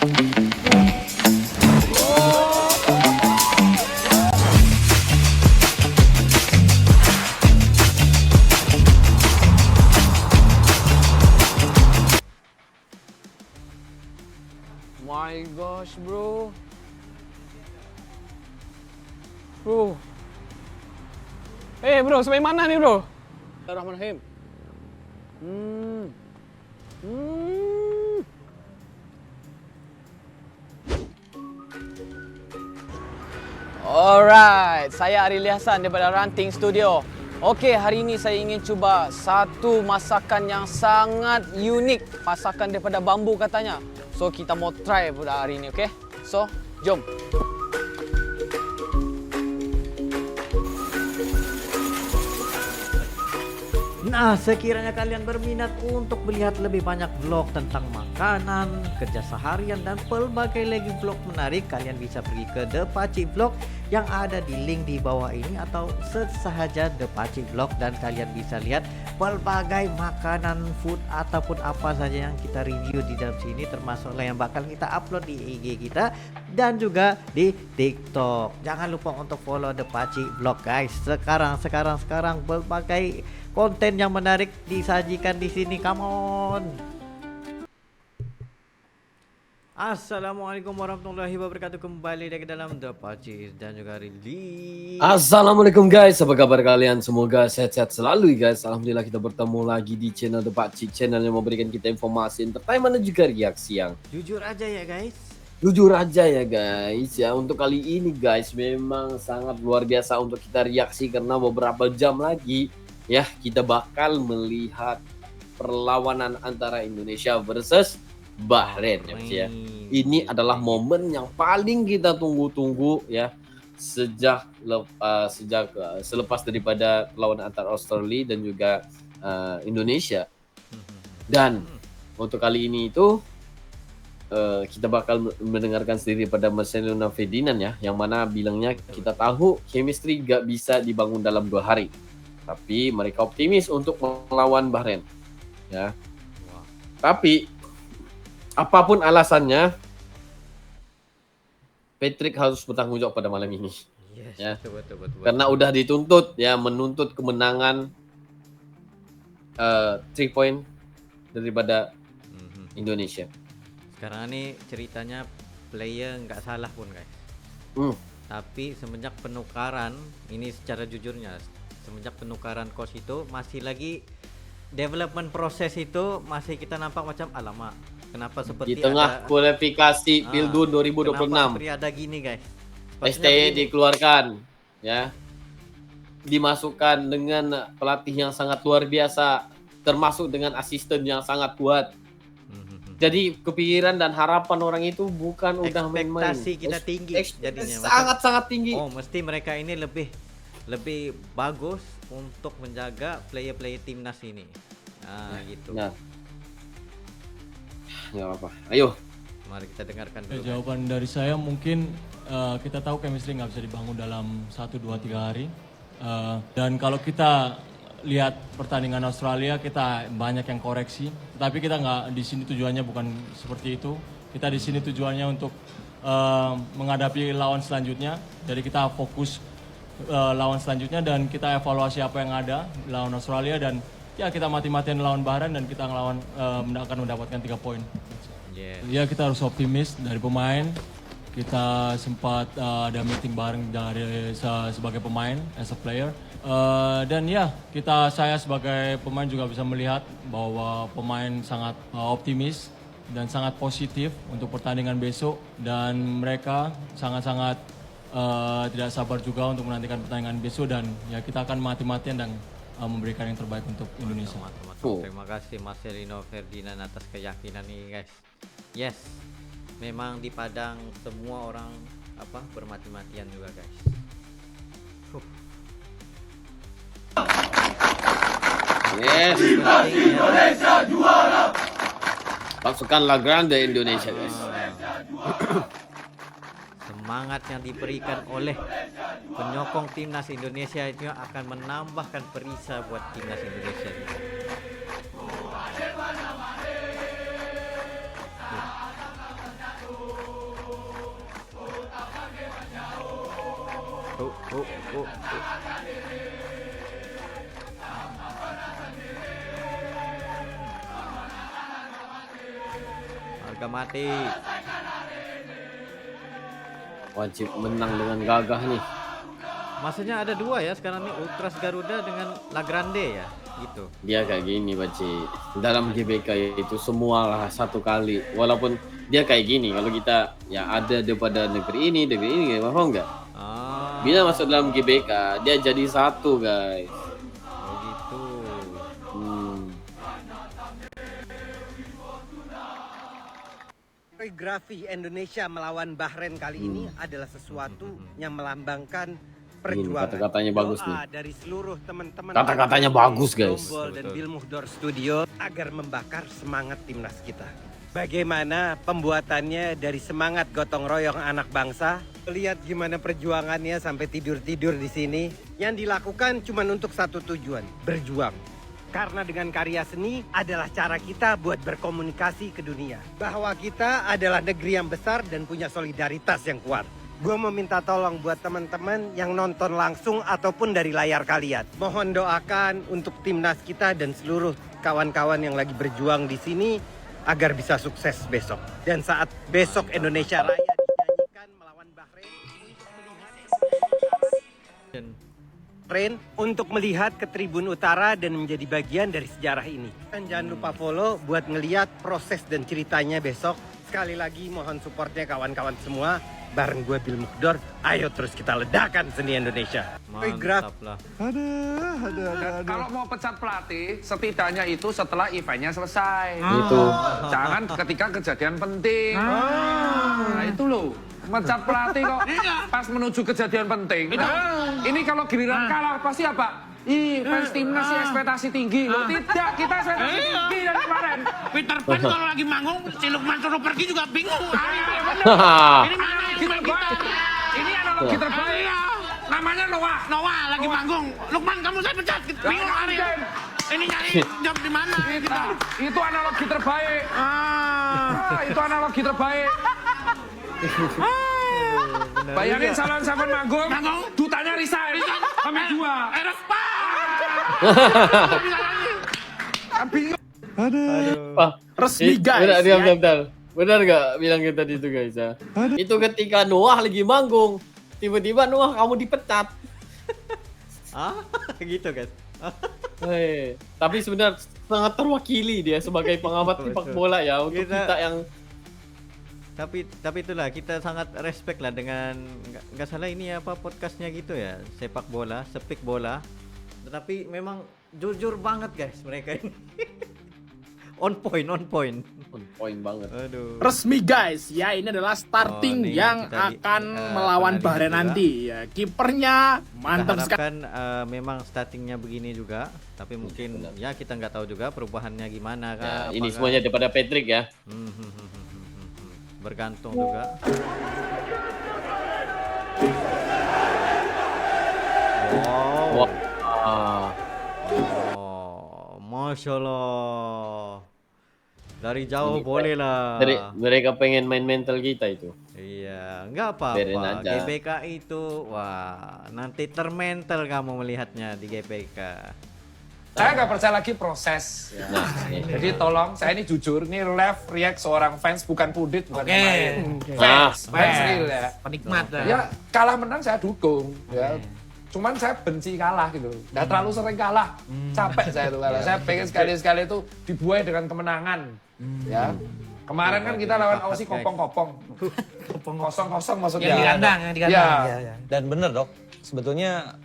My gosh, bro. Bro. Bro, sampai mana nih, bro? Bismillahirrahmanirrahim. Alright, saya Arili Hasan daripada Ranting Studio. Okey, hari ini saya ingin cuba satu masakan yang sangat unik. Masakan daripada bambu katanya. So, kita mau try pada hari ini, okey? So, jom. Nah, sekiranya kalian berminat untuk melihat lebih banyak vlog tentang makanan, kerja seharian, dan pelbagai lagi vlog menarik, kalian bisa pergi ke The Pacik Vlog yang ada di link di bawah ini, atau search sahaja The Pacik Vlog dan kalian bisa lihat pelbagai makanan, food, ataupun apa saja yang kita review di dalam sini, termasuk yang bakal kita upload di IG kita dan juga di TikTok. Jangan lupa untuk follow The Pacik Vlog, guys. Sekarang berbagai konten yang menarik disajikan di sini. Come on. Assalamualaikum warahmatullahi wabarakatuh. Kembali lagi dalam The Pacik dan juga Rili. Assalamualaikum guys, apa kabar kalian? Semoga sehat-sehat selalu guys. Alhamdulillah kita bertemu lagi di channel The Pacik, channel yang memberikan kita informasi, entertainment dan juga reaksi yang jujur aja ya guys. Jujur aja ya guys. Ya, untuk kali ini guys memang sangat luar biasa untuk kita reaksi karena beberapa jam lagi ya kita bakal melihat perlawanan antara Indonesia versus Bahrain ya, ya. Ini adalah momen yang paling kita tunggu-tunggu ya sejak selepas daripada perlawanan antara Australia dan juga Indonesia. Dan untuk kali ini itu kita bakal mendengarkan sendiri pada Marcelo Ferdinand ya, yang mana bilangnya kita tahu chemistry gak bisa dibangun dalam 2 hari. Tapi mereka optimis untuk melawan Bahrain. Ya. Tapi apapun alasannya, Patrick harus bertanggung jawab pada malam ini. Yes, ya. betul. Karena udah dituntut ya, menuntut kemenangan 3 point daripada Indonesia. Sekarang ini ceritanya player nggak salah pun guys. Tapi semenjak penukaran, ini secara jujurnya, semenjak penukaran coach itu masih lagi development proses itu masih kita nampak macam alamak. Kenapa seperti di tengah kualifikasi Pildu 2026? Kenapa seperti ada gini guys? STY dikeluarkan ya. Dimasukkan dengan pelatih yang sangat luar biasa, termasuk dengan asisten yang sangat kuat. Jadi kepikiran dan harapan orang itu bukan udah main-main. Ekspektasi kita tinggi jadinya. Sangat-sangat tinggi. Oh, mesti mereka ini lebih bagus untuk menjaga player-player timnas ini. Nah, gitu. Nah. Nggak apa-apa. Ayo. Mari kita dengarkan dulu. Jawaban dari saya mungkin kita tahu chemistry nggak bisa dibangun dalam 1, 2, 3 hari. Dan kalau kita lihat pertandingan Australia, kita banyak yang koreksi. Tapi kita nggak di sini tujuannya bukan seperti itu. Kita di sini tujuannya untuk menghadapi lawan selanjutnya. Jadi kita fokus lawan selanjutnya dan kita evaluasi apa yang ada lawan Australia, dan ya kita mati-matian lawan Bahrain dan kita akan mendapatkan 3 poin. Ya kita harus optimis dari pemain. Kita sempat ada meeting bareng dari sebagai pemain as a player. Dan ya saya sebagai pemain juga bisa melihat bahwa pemain sangat optimis dan sangat positif untuk pertandingan besok, dan mereka sangat-sangat tidak sabar juga untuk menantikan pertandingan besok, dan ya kita akan mati-matian dan memberikan yang terbaik untuk Indonesia. Terima kasih Marcelino Ferdinand atas keyakinan ini guys. Yes, memang di Padang semua orang bermati-matian juga guys. Yes. Indonesia juara. Pasukan La Grande Indonesia guys. Semangat yang diberikan oleh penyokong timnas Indonesia itu akan menambahkan perisai buat timnas Indonesia. Oh, oh, oh, oh. Harga mati. Wajib menang dengan gagah nih. Maksudnya ada dua ya sekarang nih, Ultras Garuda dengan La Grande ya, gitu. Dia kayak gini, Baci. Dalam GBK itu semua lah satu kali. Walaupun dia kayak gini, kalau kita ya ada daripada negeri ini, paham nggak? Ah, Bila masuk dalam GBK, dia jadi satu, guys. oh gitu. Koreografi Indonesia melawan Bahrain kali ini adalah sesuatu yang melambangkan perjuangan. Kata-katanya bagus nih. Doa dari seluruh teman-teman. Kata-katanya bagus, guys. Tombol dan Betul. Bill Muhdor Studio agar membakar semangat timnas kita. Bagaimana pembuatannya dari semangat gotong royong anak bangsa. Lihat gimana perjuangannya sampai tidur-tidur di sini. Yang dilakukan cuma untuk satu tujuan, berjuang. Karena dengan karya seni adalah cara kita buat berkomunikasi ke dunia. Bahwa kita adalah negeri yang besar dan punya solidaritas yang kuat. Gue meminta tolong buat teman-teman yang nonton langsung ataupun dari layar kalian. Mohon doakan untuk timnas kita dan seluruh kawan-kawan yang lagi berjuang di sini agar bisa sukses besok. Dan saat besok Indonesia Raya dinyanyikan melawan Bahrain untuk melihat ke Tribun Utara dan menjadi bagian dari sejarah ini. Dan jangan lupa follow buat ngeliat proses dan ceritanya besok. Sekali lagi mohon supportnya kawan-kawan semua. Bareng gue Bill Muhdor, ayo terus kita ledakan seni Indonesia. Mantap lah. Kalau mau pecat pelatih, setidaknya itu setelah eventnya selesai. Itu. Jangan ketika kejadian penting. Nah itu loh. Mecat pelatih kok pas menuju kejadian penting. Ini kalau giliran kalah pasti apa? Ih, fans timnas sih ekspektasi tinggi. Loh, tidak, kita ekspektasi tinggi dari kemarin. Peter Pan kalau lagi manggung, si Lukman suruh pergi juga bingung. Ini Analogi terbaik. Ini analogi terbaik. Namanya Noah. Noah lagi manggung. Lukman kamu saya pecat. Bingung hari. Ini nyari job di mana kita? Itu analogi terbaik. Itu analogi terbaik. Bayangin Salon Seven manggung, dutanya resign. Kami dua. Eros Pak. Bingung. Wah, Resmi, guys. Bentar. Benar nggak bilang kita tadi itu, guys ya? Itu ketika Noah lagi manggung, tiba-tiba Noah kamu dipecat. Ah, gitu guys. Hei, tapi sebenarnya sangat terwakili dia sebagai pengamat sepak bola ya untuk kita yang Tapi itulah kita sangat respect lah dengan nggak salah ini apa podcastnya gitu ya, sepak bola, speak bola. Tetapi memang jujur banget guys mereka ini. on point. on point banget. Aduh. Resmi guys, ya ini adalah starting nih, yang kita akan melawan penalti Bahrain juga. nanti. Ya, kipernya mantap sekali. Kan memang startingnya begini juga, tapi mungkin ya kita nggak tahu juga perubahannya gimana Ya, kan. ini semuanya daripada Patrick ya. Bergantung juga. Wow. Oh, Masya Allah. Dari jauh Ini, boleh lah. Mereka pengen main mental kita itu. Iya, nggak Biarin apa-apa. aja. GBK itu, wah, nanti termental kamu melihatnya di GBK. Saya nggak percaya lagi proses. Nah, Jadi tolong, saya ini jujur, ini live react seorang fans, bukan pundit, bukan Oke. pemain. Nah, Fans real ya. Penikmat lah. Ya kalah menang saya dukung. Ya. Cuman saya benci kalah gitu. Nggak terlalu sering kalah. Capek saya tuh kalah. Saya pengen sekali-sekali itu dibuai dengan kemenangan. Ya. Kemarin kan kita lawan Aussie kopong-kopong. 0-0 maksudnya. Yang di kandang, yang di kandang. Ya. Dan bener dok, sebetulnya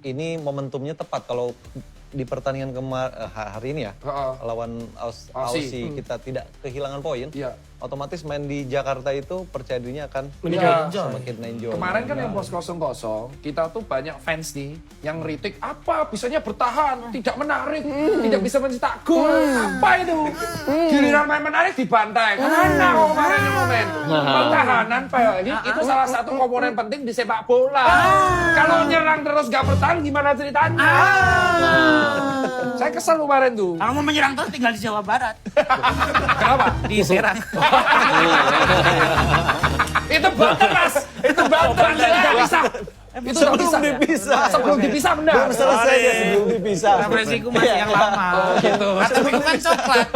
ini momentumnya tepat kalau di pertandingan hari ini ya, lawan Aussie kita tidak kehilangan poin, otomatis main di Jakarta itu percaya dirinya akan semakin enjoy. Kemarin kan yang pos 0-0, kita tuh banyak fans nih yang ngeritik apa bisanya bertahan, tidak menarik, tidak bisa mencetak gol. Apa itu? Giliran main menarik dibantai. Kemana kemarin yang momen? Pertahanan Pak. Itu salah satu komponen penting di sepak bola. Kalau nyerang terus gak bertahan gimana ceritanya? Saya kesel kemarin tuh. Kalau mau menyerang terus tinggal di Jawa Barat. Kenapa? Di Serang. Itu Banten mas, itu Banten. Nggak bisa. Itu udah bisa. Sebelum dipisah benar. Belum selesai dia sebelum dipisah. Referensiku masih yang lama. Oh gitu. Tapi itu kan coklat.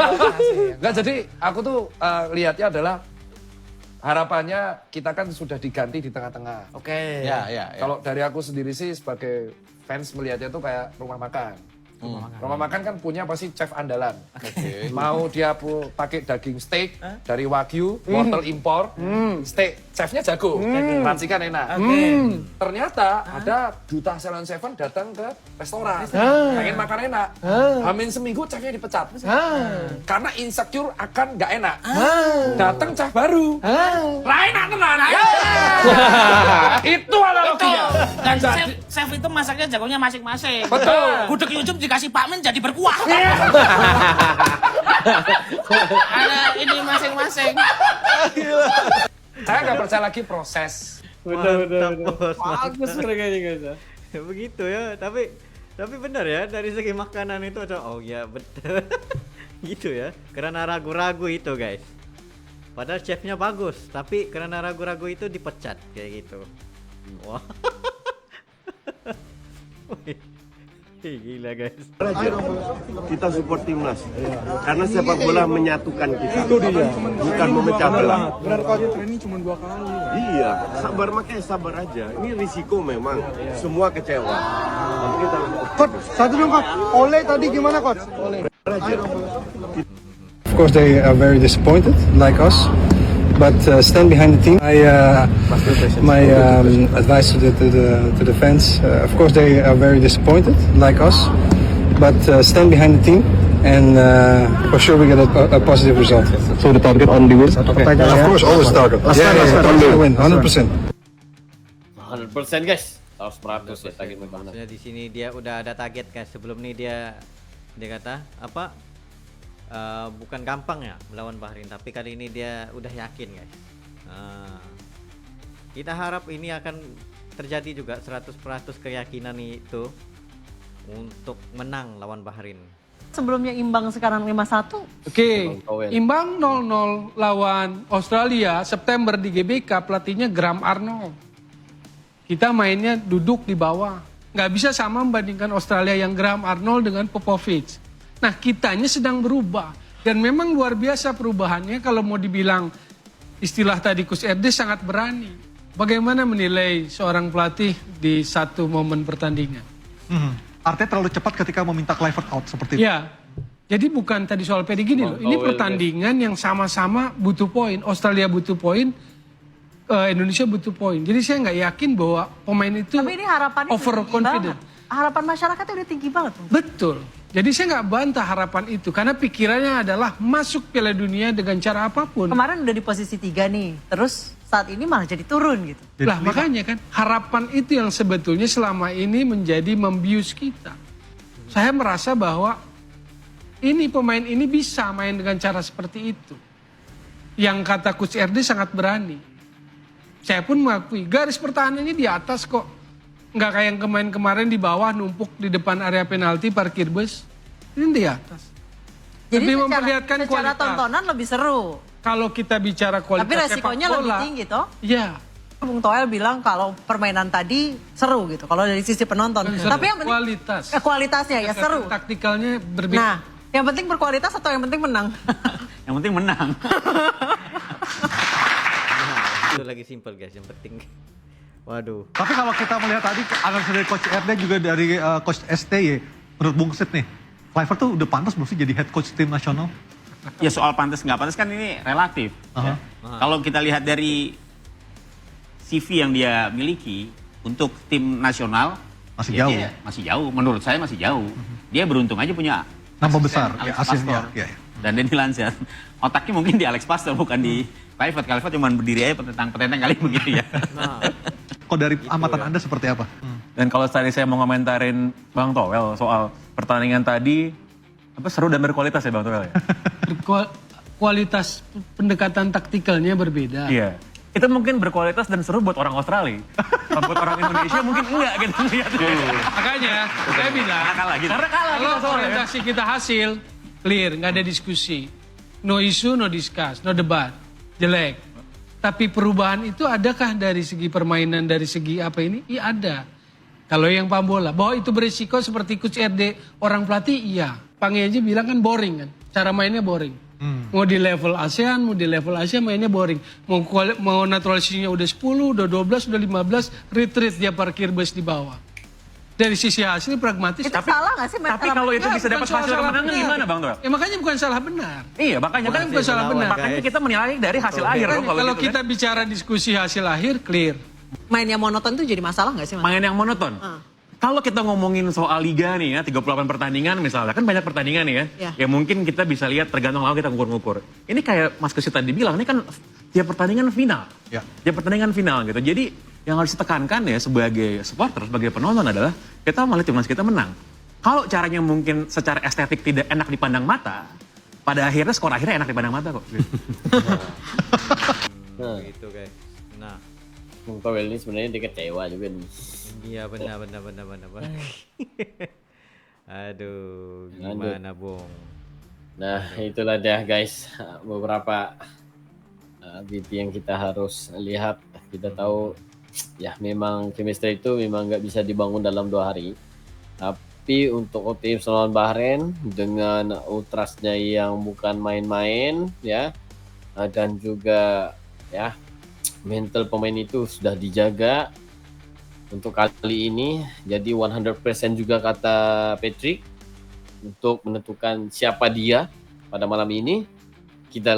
Enggak, jadi aku tuh lihatnya adalah harapannya kita kan sudah diganti di tengah-tengah. Oke. Ya. Kalau dari aku sendiri sih sebagai fans melihatnya tuh kayak rumah makan. Rumah makan kan punya pasti chef andalan. Mau dia pakai daging steak dari Wagyu, wortel impor, steak chefnya jago, racikan enak. Ternyata ada duta Salon Seven datang ke restoran, pengen makan enak. Hamin seminggu chefnya dipecat, karena insecure akan nggak enak. Datang chef baru, lain tenan. Itu analoginya. Dan chef itu masaknya jagonya masing-masing. Betul. Gudeg YouTube dikasih Pak Men jadi berkuah. Ada ini masing-masing. Saya nggak percaya lagi proses. Bagus mereka juga. Begitu ya, tapi benar ya dari segi makanan itu ada betul. Gitu ya. Karena ragu-ragu itu, guys. Padahal chefnya bagus, tapi karena ragu-ragu itu dipecat kayak gitu. Wah. Gila guys. Kita support timnas karena sepak bola menyatukan kita. Itu dia. Bukan memecah belah. Benar kalau dia training cuma 2 kali. Iya, makanya sabar aja. Ini risiko memang. Semua kecewa. Tapi kita Coach, satu dong Coach. Oleh tadi gimana Coach? Oleh. Of course they are very disappointed, like us. But stand behind the team. My advice to the fans. Of course, they are very disappointed, like us. But stand behind the team, and for sure we get a positive result. So the target only win. Of course, always target. Only win, 100%. 100% guys. 100% ya target menang. Maksudnya di sini dia udah ada target guys. Sebelum ini dia kata apa? Bukan gampang ya melawan Bahrain, tapi kali ini dia udah yakin guys. Kita harap ini akan terjadi juga 100% keyakinan itu untuk menang lawan Bahrain. Sebelumnya imbang, sekarang 5-1. Oke, imbang 0-0 lawan Australia September di GBK, pelatihnya Graham Arnold. Kita mainnya duduk di bawah. Nggak bisa sama membandingkan Australia yang Graham Arnold dengan Popovich. Nah, kitanya sedang berubah. Dan memang luar biasa perubahannya. Kalau mau dibilang istilah tadi Coach RD sangat berani. Bagaimana menilai seorang pelatih di satu momen pertandingan? Artinya terlalu cepat ketika meminta Kluivert out seperti itu. Ya, jadi bukan tadi soal PD gini loh. Ini pertandingan yang sama-sama butuh poin. Australia butuh poin, Indonesia butuh poin. Jadi saya nggak yakin bahwa pemain itu tapi ini harapannya overconfident. Harapan masyarakatnya udah tinggi banget. Betul. Jadi saya nggak bantah harapan itu. Karena pikirannya adalah masuk Piala Dunia dengan cara apapun. Kemarin udah di posisi 3 nih. Terus saat ini malah jadi turun gitu. Lah makanya kan harapan itu yang sebetulnya selama ini menjadi membius kita. Saya merasa bahwa ini pemain ini bisa main dengan cara seperti itu. Yang kata Coach RD sangat berani. Saya pun mengakui garis pertahanannya di atas kok. Nggak kayak yang kemarin di bawah numpuk di depan area penalti parkir bus. Ini di atas. Jadi lebih memperlihatkan secara kualitas. tontonan lebih seru. Kalau kita bicara kualitas tapi resikonya sepak bola, lebih tinggi toh. Iya. Bung Toel bilang kalau permainan tadi seru gitu. Kalau dari sisi penonton. Seru. Tapi yang penting kualitas. Kualitasnya ya seru. Taktikalnya berbeda. Nah, yang penting berkualitas atau yang penting menang? Yang penting menang. Itu lagi simple guys, yang penting. Waduh. Tapi kalau kita melihat tadi analisa dari Coach RD juga dari Coach STY, menurut Bung Sid nih, Kluivert tuh udah pantas belum sih jadi head coach tim nasional? Ya soal pantas nggak pantas kan ini relatif. Ya. Kalau kita lihat dari CV yang dia miliki untuk tim nasional, masih ya jauh. Masih jauh, menurut saya masih jauh. Dia beruntung aja punya nama besar, Alex asisnya. Pastor dan Denny Lanzar. Otaknya mungkin di Alex Pastor bukan di Kluivert. Kluivert cuma berdiri aja petentang kali begitu ya. Kok dari amatan Anda seperti apa? Dan kalau tadi saya mau komentarin Bang Toel soal pertandingan tadi, apa seru dan berkualitas ya Bang Toel ya? Kualitas pendekatan taktikalnya berbeda. Iya. Itu mungkin berkualitas dan seru buat orang Australia. Buat orang Indonesia mungkin enggak gitu lihat. Makanya saya bilang, Karena kalah kalau orientasi kita hasil, clear, nggak ada diskusi. No issue, no discuss, no debat. Jelek. Tapi perubahan itu adakah dari segi permainan, dari segi apa ini? Iya ada. Kalau yang paham bola, bahwa itu berisiko seperti Coach RD, orang pelatih iya. Pange aja bilang kan boring kan, cara mainnya boring. Mau di level ASEAN, mau di level Asia mainnya boring. Mau naturalisasinya udah 10, udah 12, udah 15, retreat dia parkir bus di bawah. Dari sisi hasil pragmatis. Itu salah nggak sih? Tapi kalau itu bisa dapat hasil kemenangan gimana Bang Toel? Ya makanya bukan salah benar. Iya, makanya bukan salah benar. Makanya kita menilai dari hasil akhir dong Kalau gitu kita kan. bicara diskusi hasil akhir, clear. Main yang monoton itu jadi masalah nggak sih, Mas? Main yang monoton. Kalau kita ngomongin soal liga nih ya, 38 pertandingan misalnya, kan banyak pertandingan nih ya. Ya mungkin kita bisa lihat tergantung lawan kita ngukur-ngukur. Ini kayak Mas Kesit tadi bilang, ini kan tiap pertandingan final. Tiap pertandingan final gitu. Jadi yang harus ditekankan ya sebagai supporter, sebagai penonton adalah kita melihat timnas kita menang. Kalau caranya mungkin secara estetik tidak enak dipandang mata, pada akhirnya skor akhirnya enak dipandang mata kok. Gitu guys. Nah, Bung Toel ini sebenarnya dia kecewa juga nih. iya benar. Aduh, gimana Bung? Nah, itulah dia guys beberapa BP yang kita harus lihat. Kita tahu ya memang chemistry itu memang nggak bisa dibangun dalam 2 hari. Tapi untuk tim lawan Bahrain dengan ultrasnya yang bukan main-main ya, dan juga ya mental pemain itu sudah dijaga untuk kali ini. Jadi 100% juga kata Patrick untuk menentukan siapa dia pada malam ini. Kita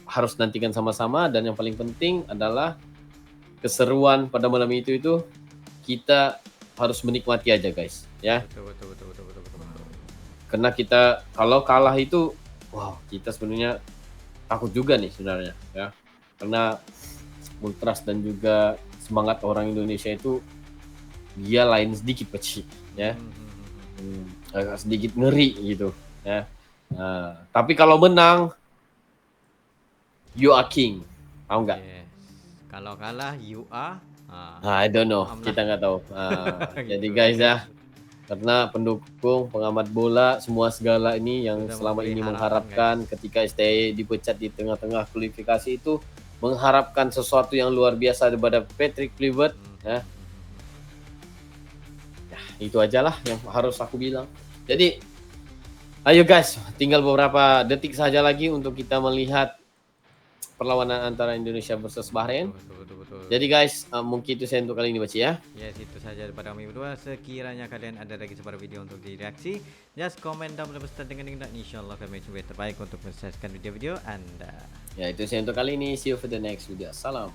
harus nantikan sama-sama, dan yang paling penting adalah keseruan pada malam itu kita harus menikmati aja guys ya. Betul. Karena kita kalau kalah itu wow, kita sebenarnya takut juga nih sebenarnya ya. Karena ultras dan juga semangat orang Indonesia itu dia lain sedikit kecil ya. Agak sedikit ngeri gitu ya. Tapi kalau menang you are king. Tahu nggak? Kalau kalah you are I don't know, kita nggak tahu. Jadi guys ya, karena pendukung, pengamat bola, semua segala ini yang selama ini mengharapkan ketika STI dipecat di tengah-tengah kualifikasi itu mengharapkan sesuatu yang luar biasa daripada Patrick Kluivert ya. Itu aja lah yang harus aku bilang. Jadi ayo guys, tinggal beberapa detik saja lagi untuk kita melihat perlawanan antara Indonesia versus Bahrain. Betul. Jadi guys, mungkin itu saya untuk kali ini Baci ya. Yes, itu saja daripada kami berdua. Sekiranya kalian ada lagi sebuah video untuk direaksi, just comment down below beserta dengan link, dan insyaallah kami coba terbaik untuk menyelesaikan video-video Anda. Ya, itu saya untuk kali ini. See you for the next video. Salam.